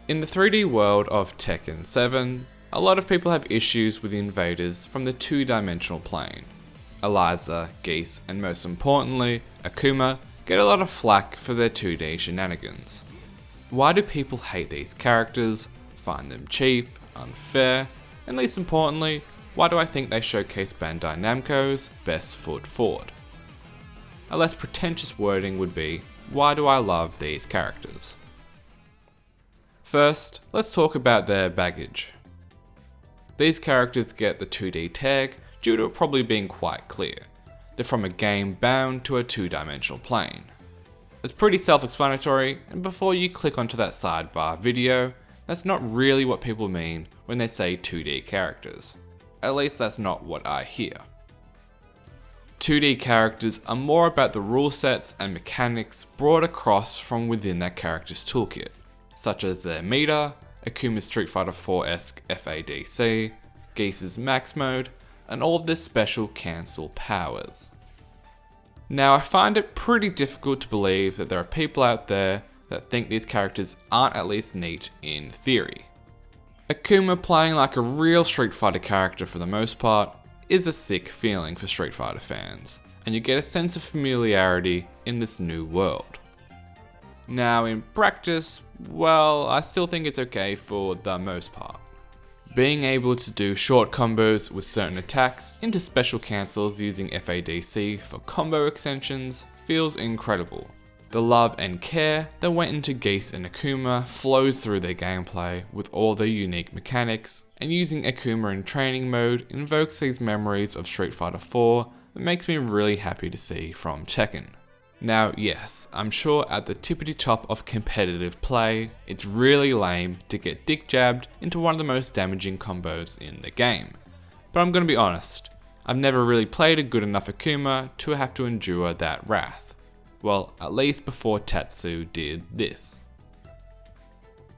In the 3D world of Tekken 7, a lot of people have issues with the invaders from the two-dimensional plane. Eliza, Geese, and most importantly, Akuma get a lot of flack for their 2D shenanigans. Why do people hate these characters, find them cheap, unfair, and least importantly, why do I think they showcase Bandai Namco's best foot forward? A less pretentious wording would be, why do I love these characters? First, let's talk about their baggage. These characters get the 2D tag due to it probably being quite clear. They're from a game bound to a two-dimensional plane. It's pretty self-explanatory, and before you click onto that sidebar video, that's not really what people mean when they say 2D characters. At least that's not what I hear. 2D characters are more about the rule sets and mechanics brought across from within that character's toolkit, such as their meter, Akuma's Street Fighter 4-esque FADC, Geese's max mode, and all of their special cancel powers. Now I find it pretty difficult to believe that there are people out there that think these characters aren't at least neat in theory. Akuma playing like a real Street Fighter character for the most part is a sick feeling for Street Fighter fans, and you get a sense of familiarity in this new world. Now in practice, well, I still think it's okay for the most part. Being able to do short combos with certain attacks into special cancels using FADC for combo extensions feels incredible. The love and care that went into Geese and Akuma flows through their gameplay with all their unique mechanics, and using Akuma in training mode invokes these memories of Street Fighter 4 that makes me really happy to see from Tekken. Now yes, I'm sure at the tippity top of competitive play, it's really lame to get dick jabbed into one of the most damaging combos in the game. But I'm gonna be honest, I've never really played a good enough Akuma to have to endure that wrath. Well, at least before Tatsu did this.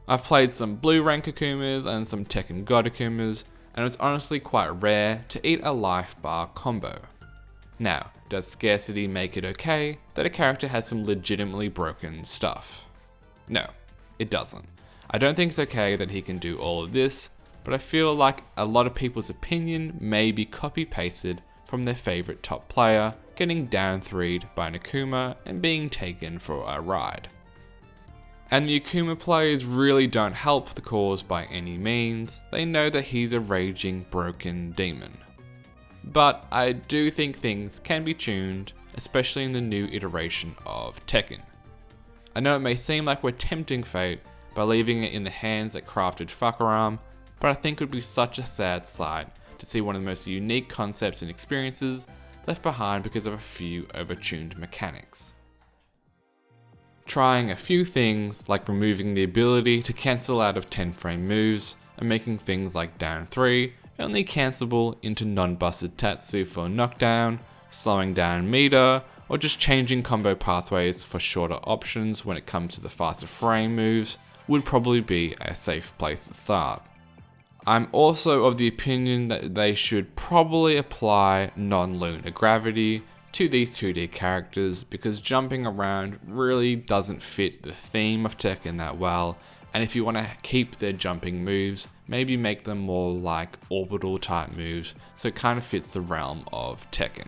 I've played some blue rank Akumas and some Tekken God Akumas, and it's honestly quite rare to eat a life bar combo. Now, does scarcity make it okay that a character has some legitimately broken stuff? No, it doesn't. I don't think it's okay that he can do all of this, but I feel like a lot of people's opinion may be copy-pasted from their favourite top player getting down 3'd by an Akuma and being taken for a ride. And the Akuma players really don't help the cause by any means. They know that he's a raging, broken demon. But I do think things can be tuned, especially in the new iteration of Tekken. I know it may seem like we're tempting fate by leaving it in the hands that crafted Fakaram, but I think it would be such a sad sight to see one of the most unique concepts and experiences left behind because of a few overtuned mechanics. Trying a few things like removing the ability to cancel out of 10-frame moves and making things like down 3 only cancelable into non-busted Tatsu for knockdown, slowing down meter, or just changing combo pathways for shorter options when it comes to the faster frame moves would probably be a safe place to start. I'm also of the opinion that they should probably apply non-lunar gravity to these 2D characters because jumping around really doesn't fit the theme of Tekken that well, and if you want to keep their jumping moves, maybe make them more like orbital type moves so it kind of fits the realm of Tekken.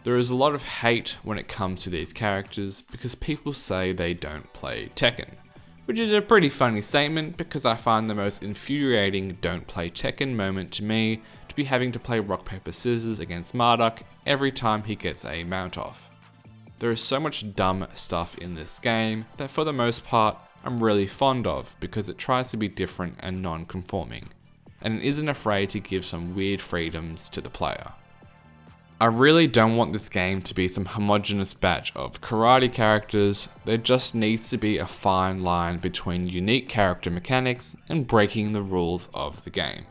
There is a lot of hate when it comes to these characters because people say they don't play Tekken, which is a pretty funny statement because I find the most infuriating don't play Tekken moment to me to be having to play rock paper scissors against Marduk every time he gets a mount off. There is so much dumb stuff in this game that for the most part I'm really fond of because it tries to be different and non-conforming, and it isn't afraid to give some weird freedoms to the player. I really don't want this game to be some homogeneous batch of karate characters. There just needs to be a fine line between unique character mechanics and breaking the rules of the game.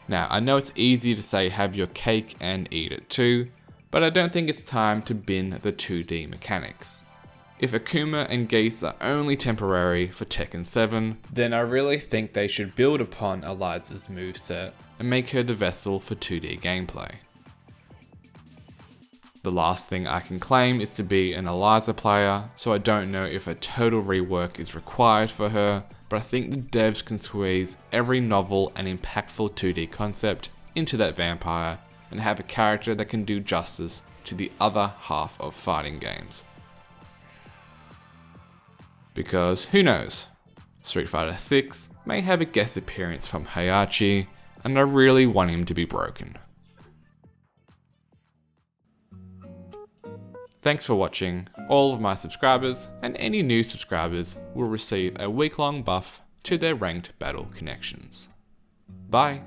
Now, I know it's easy to say have your cake and eat it too, but I don't think it's time to bin the 2D mechanics. If Akuma and Geese are only temporary for Tekken 7, then I really think they should build upon Eliza's moveset and make her the vessel for 2D gameplay. The last thing I can claim is to be an Eliza player, so I don't know if a total rework is required for her, but I think the devs can squeeze every novel and impactful 2D concept into that vampire and have a character that can do justice to the other half of fighting games. Because who knows, Street Fighter 6 may have a guest appearance from Heihachi, and I really want him to be broken. Thanks for watching. All of my subscribers and any new subscribers will receive a week-long buff to their ranked battle connections. Bye!